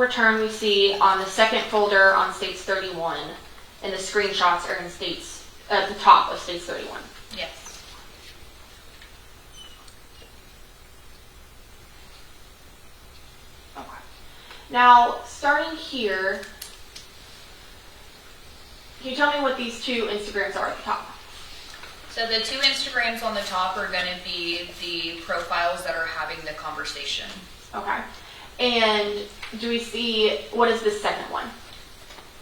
return we see on the second folder on states 31, and the screenshots are in states at the top of states 31. Yes. Okay. Now, starting here, can you tell me what these two Instagrams are at the top? So the two Instagrams on the top are going to be the profiles that are having the conversation. Okay. And do we see, what is the second one?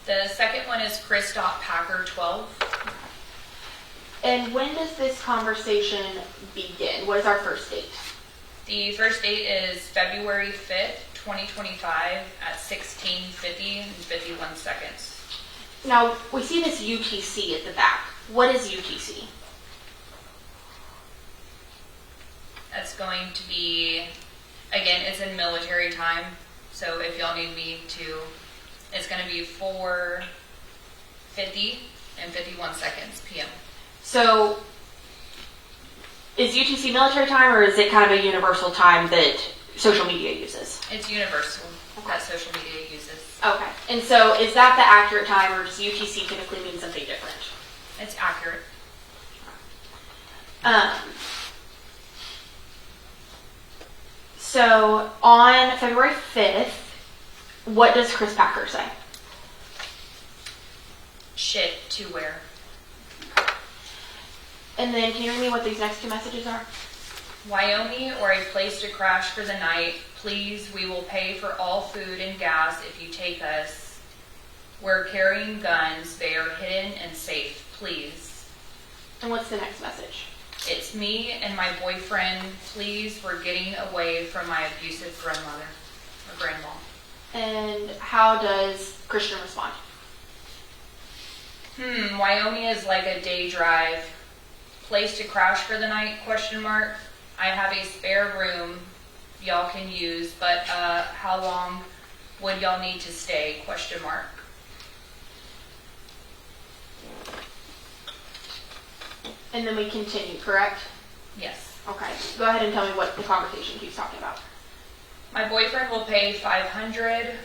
The second one is Chris.Packer12. And when does this conversation begin? What is our first date? The first date is February 5th, 2025 at 16:50 and 51 seconds. Now, we see this UTC at the back. What is UTC? That's going to be, again, it's in military time. So if y'all need me to, it's going to be 4:50 and 51 seconds p.m. So, is UTC military time, or is it kind of a universal time that social media uses? It's universal that social media uses. Okay. And so, is that the accurate time, or does UTC typically mean something different? It's accurate. So, on February 5th, what does Chris Packer say? Shit to wear. And then, can you read me what these next two messages are? Wyoming or a place to crash for the night. Please, we will pay for all food and gas if you take us. We're carrying guns. They are hidden and safe. Please. And what's the next message? It's me and my boyfriend. Please, we're getting away from my abusive grandmother or grandma. And how does Christian respond? Wyoming is like a day drive. Place to crash for the night, ? I have a spare room y'all can use, but how long would y'all need to stay, ? And then we continue, correct? Yes. Okay. Go ahead and tell me what the conversation keeps talking about. My boyfriend will pay $500.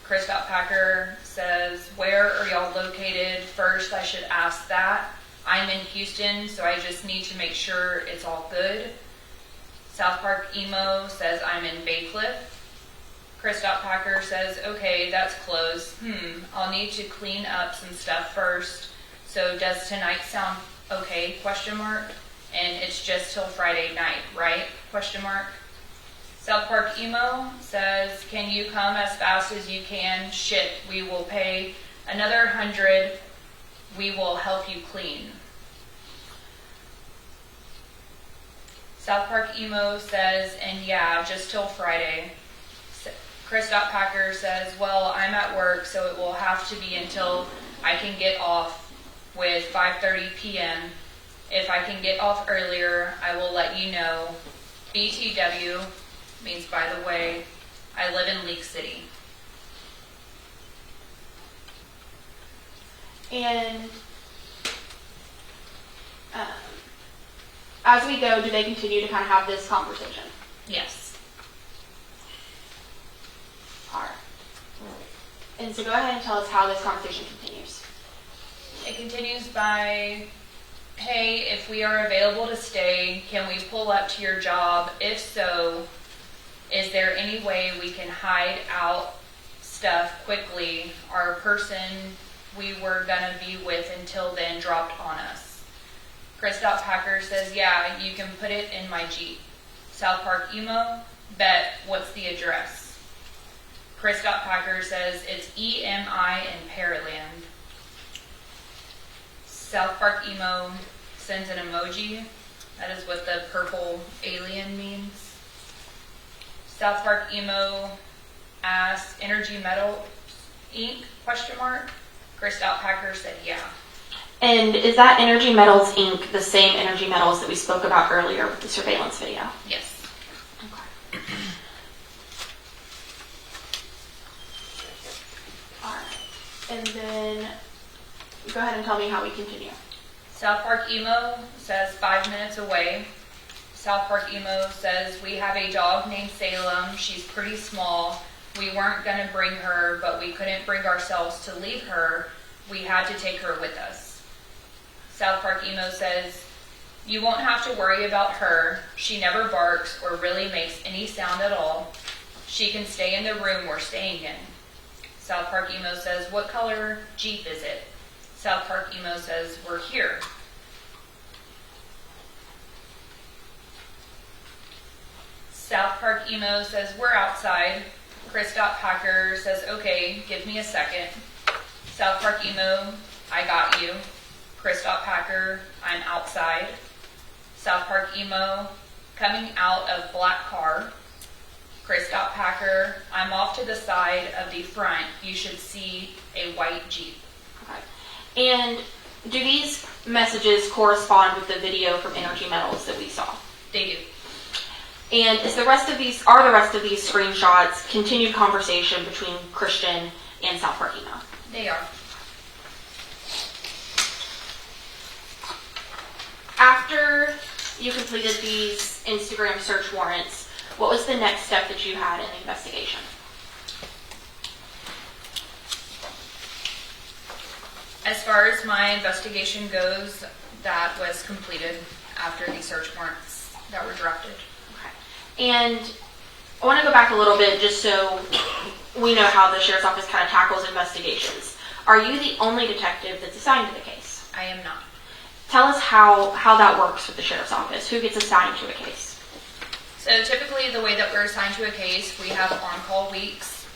Chris.Packer says, where are y'all located? First, I should ask that. I'm in Houston, so I just need to make sure it's all good. South Park Emo says, I'm in Bay Cliff. Chris.Packer says, okay, that's close. I'll need to clean up some stuff first. So does tonight sound okay? And it's just till Friday night, right? South Park Emo says, can you come as fast as you can? Shit, we will pay another $100. We will help you clean. South Park Emo says, and yeah, just till Friday. Chris.Packer says, well, I'm at work, so it will have to be until I can get off with 5:30 p.m. If I can get off earlier, I will let you know. BTW means, by the way, I live in Leak City. And as we go, do they continue to kind of have this conversation? Yes. All right. And so go ahead and tell us how this conversation continues. It continues by, hey, if we are available to stay, can we pull up to your job? If so, is there any way we can hide out stuff quickly? Our person we were going to be with until then dropped on us. Chris.Packer says, yeah, you can put it in my Jeep. South Park Emo, bet, what's the address? Chris.Packer says, it's EMI in Pearland. South Park Emo sends an emoji. That is what the purple alien means. South Park Emo asks, Energy Metal Inc? ? Chris.Packer said, yeah. And is that Energy Metals Inc. the same Energy Metals that we spoke about earlier with the surveillance video? Yes. Okay. All right. And then go ahead and tell me how we continue. South Park Emo says 5 minutes away. South Park Emo says, we have a dog named Salem. She's pretty small. We weren't going to bring her, but we couldn't bring ourselves to leave her. We had to take her with us. South Park Emo says, you won't have to worry about her. She never barks or really makes any sound at all. She can stay in the room we're staying in. South Park Emo says, what color Jeep is it? South Park Emo says, we're here. South Park Emo says, we're outside. Chris Packer says, okay, give me a second. South Park Emo, I got you. Chris Packer, I'm outside. South Park Emo, coming out of black car. Chris Packer, I'm off to the side of the front. You should see a white Jeep. Okay. And do these messages correspond with the video from Energy Metals that we saw? They do. And are the rest of these screenshots continued conversation between Christian and South Park Emo? They are. After you completed these Instagram search warrants, what was the next step that you had in the investigation? As far as my investigation goes, that was completed after the search warrants that were drafted. Okay. And I want to go back a little bit just so we know how the Sheriff's Office kind of tackles investigations. Are you the only detective that's assigned to the case? I am not. Tell us how that works with the Sheriff's Office. Who gets assigned to a case? So typically the way that we're assigned to a case, we have on-call weeks.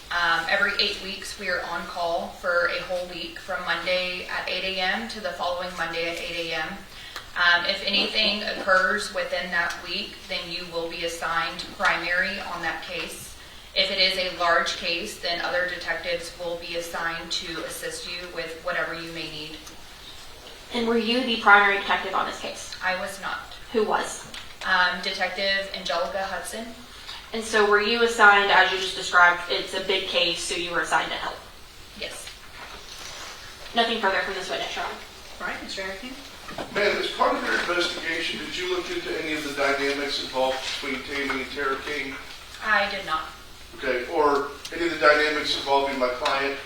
Every 8 weeks we are on call for a whole week from Monday at 8 a.m. to the following Monday at 8 a.m. If anything occurs within that week, then you will be assigned primary on that case. If it is a large case, then other detectives will be assigned to assist you with whatever you may need. And were you the primary detective on this case? I was not. Who was? Detective Angelica Hudson. And so were you assigned, as you just described, it's a big case, so you were assigned to help? Yes. Nothing further from this witness, Ron. Right, Mr. King. Man, as part of your investigation, did you look into any of the dynamics involved between Tammy and Tara King? I did not. Okay, or any of the dynamics involving my client